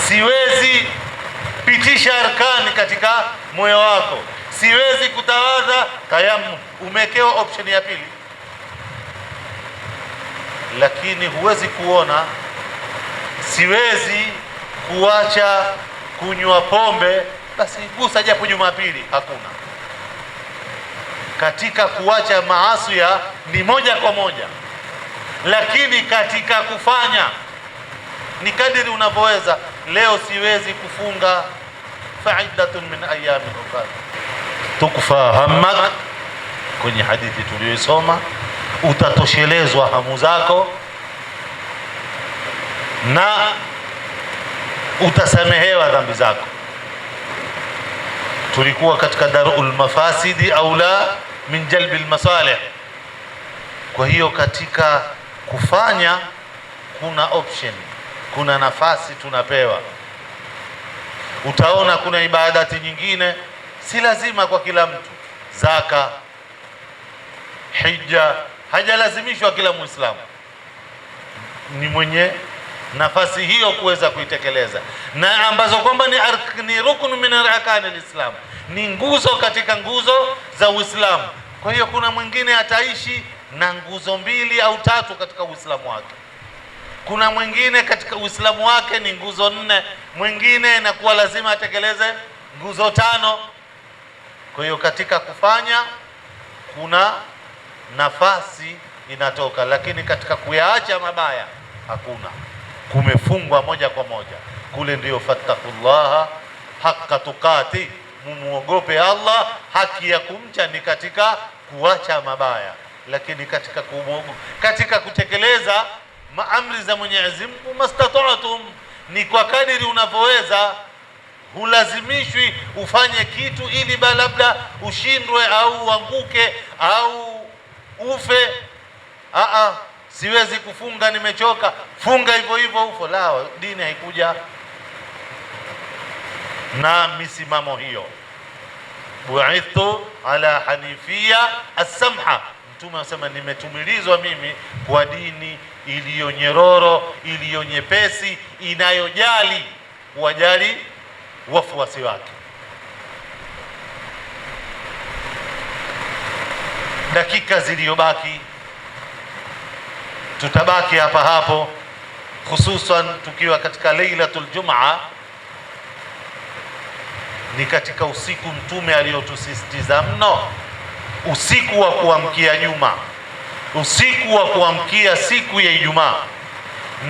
siwezi pitisha arkani katika moyo wako, siwezi kutawadha tayammum, umewekewa option ya pili. Lakini huwezi kuona siwezi kuacha kunywa pombe, basi gusa japo Jumapili. Hakuna. Katika kuacha maasi ni moja kwa moja, lakini katika kufanya ni kadiri unavyoweza. Leo siwezi kufunga, fa'iddatun min ayamin ukhra, tukfa hammak. Kwenye hadithi tuliyosoma, utatoshelezwa hamu zako na utasamehewa dhambi zako. Tulikuwa katika darul mafasidi aula min jalbil masalih. Kwa hiyo katika kufanya kuna option, kuna nafasi tunapewa. Utaona kuna ibadati nyingine si lazima kwa kila mtu. Zaka, hija, hajalazimishwa kila Muislamu, ni mwenye nafasi hiyo kuweza kuitekeleza, na ambazo kwamba ni rukun min arkani alislam, ni nguzo katika nguzo za Uislamu. Kwa hiyo kuna mwingine ataishi na nguzo 2 au 3 katika Uislamu wake, kuna mwingine katika Uislamu wake ni nguzo 4, mwingine inakuwa lazima atekeleze nguzo 5. Kwa hiyo katika kufanya kuna nafasi inatoka, lakini katika kuyaacha mabaya hakuna, kumefungwa moja kwa moja. Kule ndio fattaqullaha haqqa tuqati, mumuogope Allah, haki ya kumcha ni katika kuacha mabaya. Lakini katika kutekeleza maamri za Mwenyezi Mungu, mastata'tum, ni kwa kadiri unavyoweza. Hulazimishwi ufanye kitu ili labda ushindwe au uanguke au ufe. Siwezi kufunga, nimechoka, funga hivyo hivyo ufo. La, dini haikuja na misimamo hiyo. Bu'ithtu ala hanifia as-samha, Mtume anasema nimetumilizwa mimi kwa dini iliyo nyororo, iliyo nyepesi, inayojali kuwajali wafuasi wake. Dakika zilizobaki tutabaki hapa hapo, hususan tukiwa katika Lailatul Jumaa. Ni katika usiku Mtume aliyotusisitiza mno, usiku wa kuamkia Juma, usiku wa kuamkia siku ya Ijumaa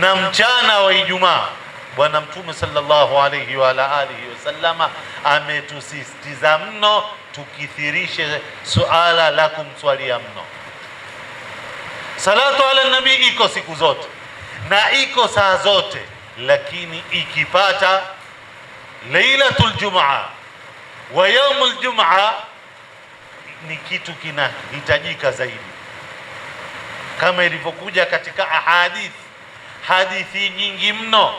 na mchana wa Ijumaa. Bwana Mtume sallallahu alayhi wa alihi wasallama ametusisitiza mno tukithirishe suala la kumswalia mno. Salatu ala nabii iko siku zote na iko saa zote, lakini ikipata Lailatul Jumaa wa yaumul Jumaa ni kitu kinahitajika zaidi, kama ilivyokuja katika hadithi nyingi mno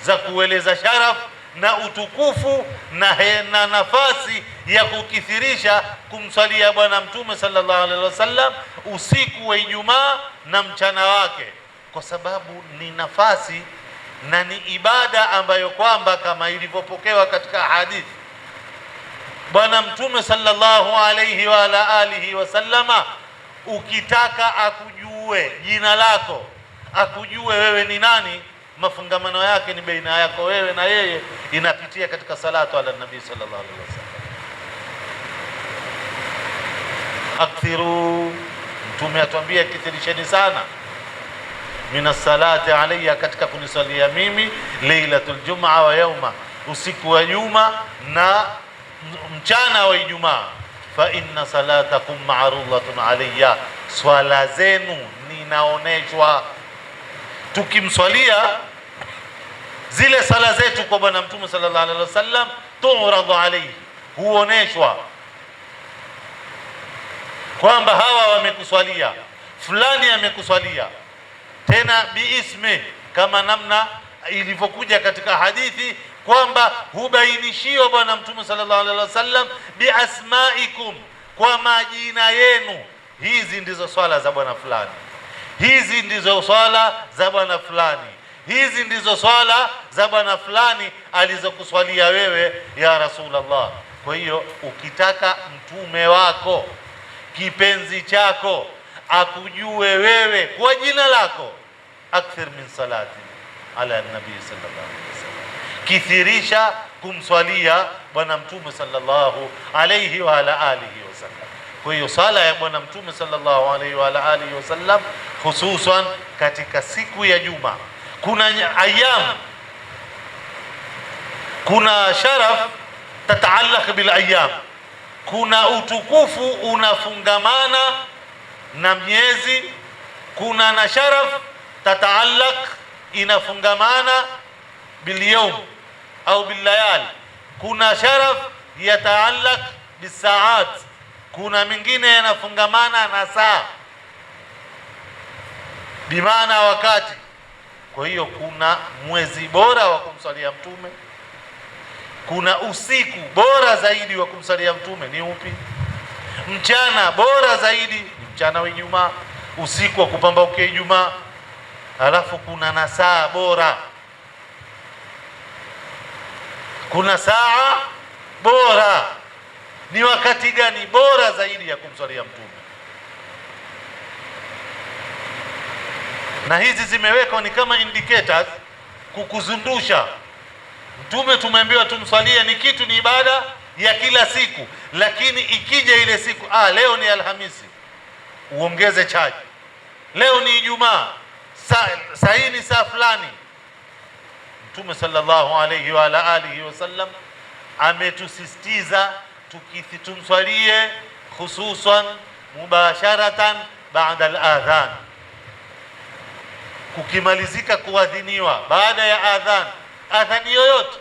za kueleza sharaf na utukufu na nafasi ya kukithirisha kumswalia Bwana Mtume sallallahu alaihi wasallam usiku wa Ijumaa na mchana wake, kwa sababu ni nafasi na ni ibada ambayo kwamba kama ilivyopokewa katika hadithi, Bwana Mtume sallallahu alaihi wa alihi wasallama, ukitaka akujue jina lako, akujue wewe ni nani, mafungamano yake ni baina yako wewe na yeye, inapitia katika salatu ala nabii sallallahu alaihi wasallam. Akthiru, Mtume atuambia kithirisheni sana minas salati alayya, katika kunisalia mimi Lailatul Jumaa wa yauma, usiku wa Juma na mchana wa Ijumaa. Fa inna salatakum ma'rudatun alayya, swala zenu ninaoneshwa. Tukimswalia zile sala zetu kwa Bwana Mtume sallallahu alaihi wasallam, tu'radu alayhi, huoneshwa kwamba hawa wamekuswalia, fulani amekuswalia, tena biismi, kama namna ilivyokuja katika hadithi kwamba hubainishiwa Bwana Mtume sallallahu alaihi wasallam biasmaikum, kwa majina yenu. Hizi ndizo swala za bwana fulani, hizi ndizo swala za bwana fulani, hizi ndizo swala za bwana fulani alizokuswalia wewe ya Rasulullah. Kwa hiyo ukitaka mtume wako kipenzi chako akujue wewe kwa jina lako, akthir min salati ala nabii sallallahu alaihi wasallam, kithirisha kumswalia bwana mtume sallallahu alaihi wa ala alihi wasallam. Kwa hiyo sala ya bwana mtume sallallahu alaihi wa ala alihi wasallam, hususan katika siku ya Juma, kuna ayyam, kuna sharaf tataallaq bil ayyam, kuna utukufu unafungamana na miezi, kuna na sharaf tataallaq inafungamana bil yawm au bil layali, kuna sharaf yataallaq bis saat, kuna mingine yanafungamana na saa, bimaana wakati. Kwa hiyo kuna mwezi bora wa kumsalia mtume, kuna usiku bora zaidi wa kumsalia mtume. Ni upi? Mchana bora zaidi ni mchana wa Ijumaa, usiku wa kupambaukia Ijumaa. Alafu kuna na saa bora, kuna saa bora. Ni wakati gani bora zaidi ya kumsalia mtume? Na hizi zimewekwa ni kama indicators kukuzundusha. Mtume tumeambiwa tumswalie, ni kitu, ni ibada ya kila siku, lakini ikija ile siku, leo ni Alhamisi, uongeze chaji. Leo ni Ijumaa, saa hii ni saa fulani. Mtume sallallahu alayhi wa ala alihi wasallam ametusisitiza tumswalie, hususan mubasharatan baada al-adhan, kukimalizika kuadhiniwa. Baada ya adhani yoyote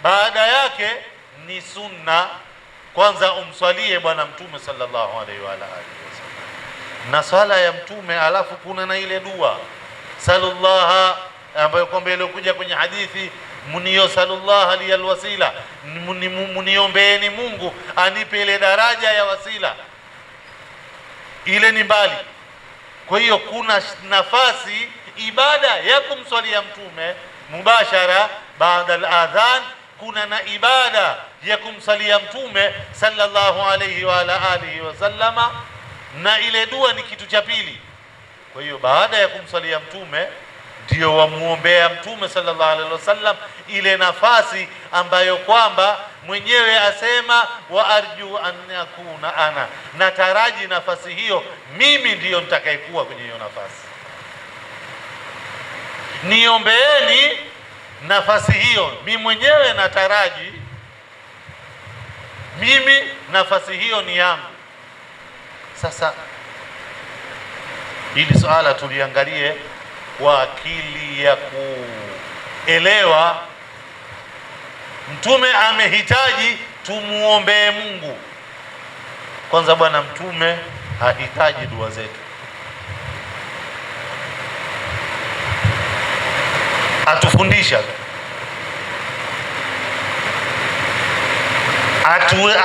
baada yake ni sunna kwanza umswalie bwana mtume sallallahu alaihi wa alihi wasallam na swala ya mtume. Alafu kuna na ile dua sallallahu, ambayo kwamba ilikuja kwenye hadithi, munio sallallahu aliyal wasila, muniombeeni Mungu anipe ile daraja ya wasila. Ile ni mbali. Kwa hiyo kuna nafasi ibada ya kumswalia mtume mubashara baada al-adhan, kuna na ibada ya kumsalia mtume sallallahu alayhi wa ala alihi wasallama, na ile dua ni kitu cha pili. Kwa hiyo baada ya kumsalia mtume ndio wamuombea mtume sallallahu alaihi wasallam, ile nafasi ambayo kwamba mwenyewe asema wa arju an yakuna ana, nataraji nafasi hiyo mimi ndiyo nitakayekuwa kwenye hiyo nafasi. Niombeeni nafasi hiyo, mimi mwenyewe nataraji mimi nafasi hiyo ni yangu. Sasa hili swala tuliangalie kwa akili ya kuelewa. Mtume amehitaji tumuombee Mungu. Kwanza bwana mtume hahitaji dua zetu, atufundisha,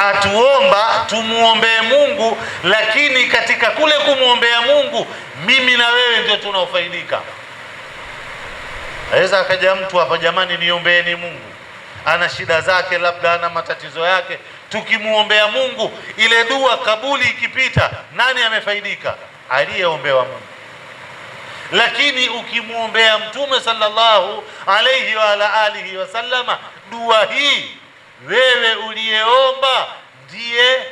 atuomba tumuombee Mungu, lakini katika kule kumuombea Mungu mimi na wewe ndio tunaofaidika. Aweza akaja mtu hapa, jamani niombeeni Mungu, ana shida zake, labda ana matatizo yake, tukimuombea Mungu ile dua kabuli ikipita, nani amefaidika? Aliyeombewa Mungu. Lakini ukimuombea mtume sallallahu alayhi wa ala alihi wasallama, dua hii wewe uliyeomba ndiye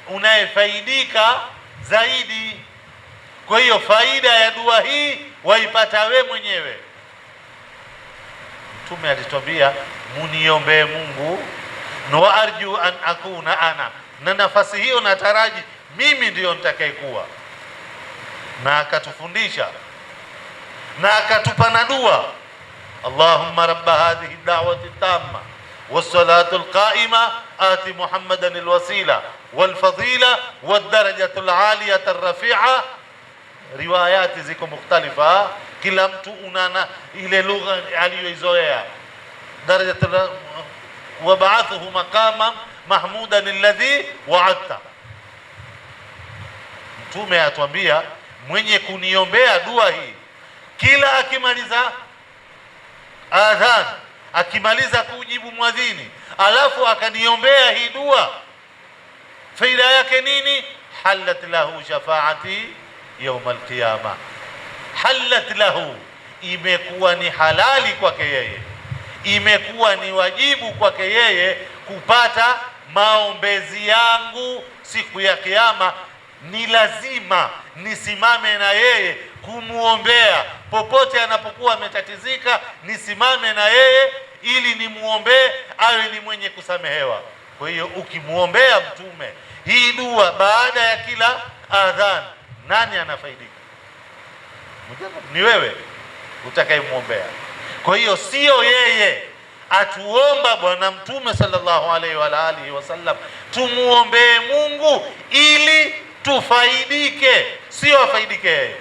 unayefaidika zaidi. Kwa hiyo faida ya dua hii waipata we mwenyewe. Mtume alitwambia muniombee Mungu, na arju an akuna ana, na nafasi hiyo nataraji mimi ndiyo nitakayekuwa. Na akatufundisha na akatupa na dua, Allahumma rabba hadhihi da'wati tamma was-salatu al-qa'ima ati Muhammadan al-wasila wal-fadila wad-darajatu al-aliyata ar-rafi'a. Riwayati ziko mukhtalifa, kila mtu unana ile lugha aliyoizoea. Darajatu wa ba'athuhu maqaman mahmudan alladhi wa'adta. Mtume atuambia mwenye kuniombea dua hii, kila akimaliza adhan, akimaliza kujibu mwadhini, alafu akaniombea hii dua, faida yake nini? Halat lahu shafaati yaum alqiyama. Halat lahu, imekuwa ni halali kwake yeye, imekuwa ni wajibu kwake yeye kupata maombezi yangu siku ya Kiyama. Ni lazima nisimame na yeye kumuombea popote anapokuwa ametatizika, nisimame na yeye ili nimuombee awe ni mwenye kusamehewa. Kwa hiyo ukimuombea Mtume hii dua baada ya kila adhan, nani anafaidika? Ni wewe utakayemuombea. Kwa hiyo sio yeye atuomba Bwana Mtume sallallahu alaihi wa alihi wasallam tumuombee Mungu ili tufaidike, sio afaidike yeye.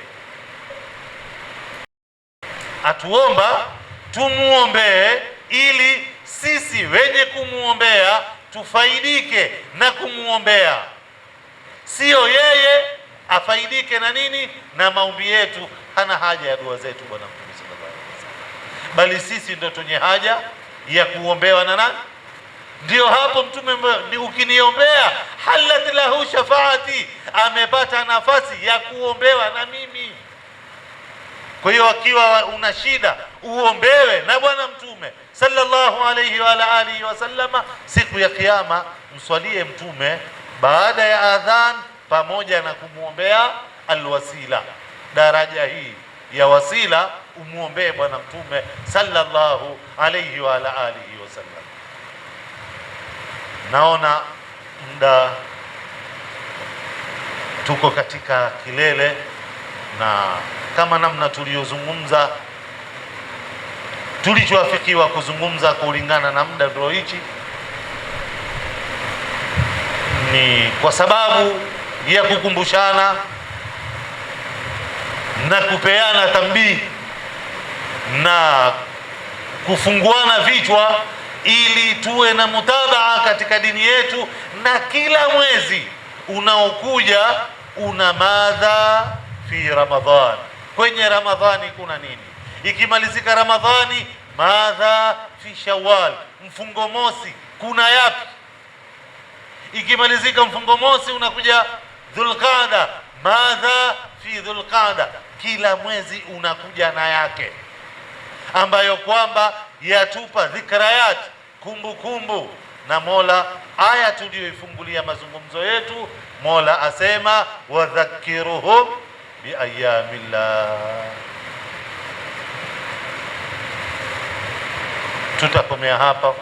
Atuomba tumuombee ili sisi wenye kumuombea tufaidike na kumuombea, sio yeye afaidike na nini, na maombi yetu. Hana haja ya dua zetu Bwana Mtume sallallahu alaihi wasallam, bali sisi ndio tunye haja ya kuombewa na nani? Ndio hapo Mtume ni ukiniombea, halat lahu shafaati, amepata nafasi ya kuombewa na mimi. Kwa hiyo akiwa una shida uombewe na Bwana Mtume sallallahu alaihi wa alihi wasallama. Siku ya Kiyama mswalie Mtume baada ya adhan, pamoja na kumwombea alwasila. Daraja hii ya wasila umuombee Bwana Mtume sallallahu alaihi wa alihi wasallam. Naona muda tuko katika kilele, na kama namna tuliyozungumza, tulichoafikiwa kuzungumza kulingana na muda ndio hichi, ni kwa sababu ya kukumbushana na kupeana tambii na kufunguana vichwa, ili tuwe na mutabaa katika dini yetu, na kila mwezi unaokuja una madha fi Ramadhan. Kwenye Ramadhani kuna nini? Ikimalizika Ramadhani, madha fi Shawwal, mfungo mosi kuna yapi? Ikimalizika mfungo mosi unakuja Dhulqaada, madha fi Dhulqaada. Kila mwezi unakuja na yake, ambayo kwamba yatupa dhikrayat, kumbukumbu. Na Mola, aya tuliyoifungulia mazungumzo yetu, Mola asema wadhakiruhum biayamillah. Tutakomea hapa.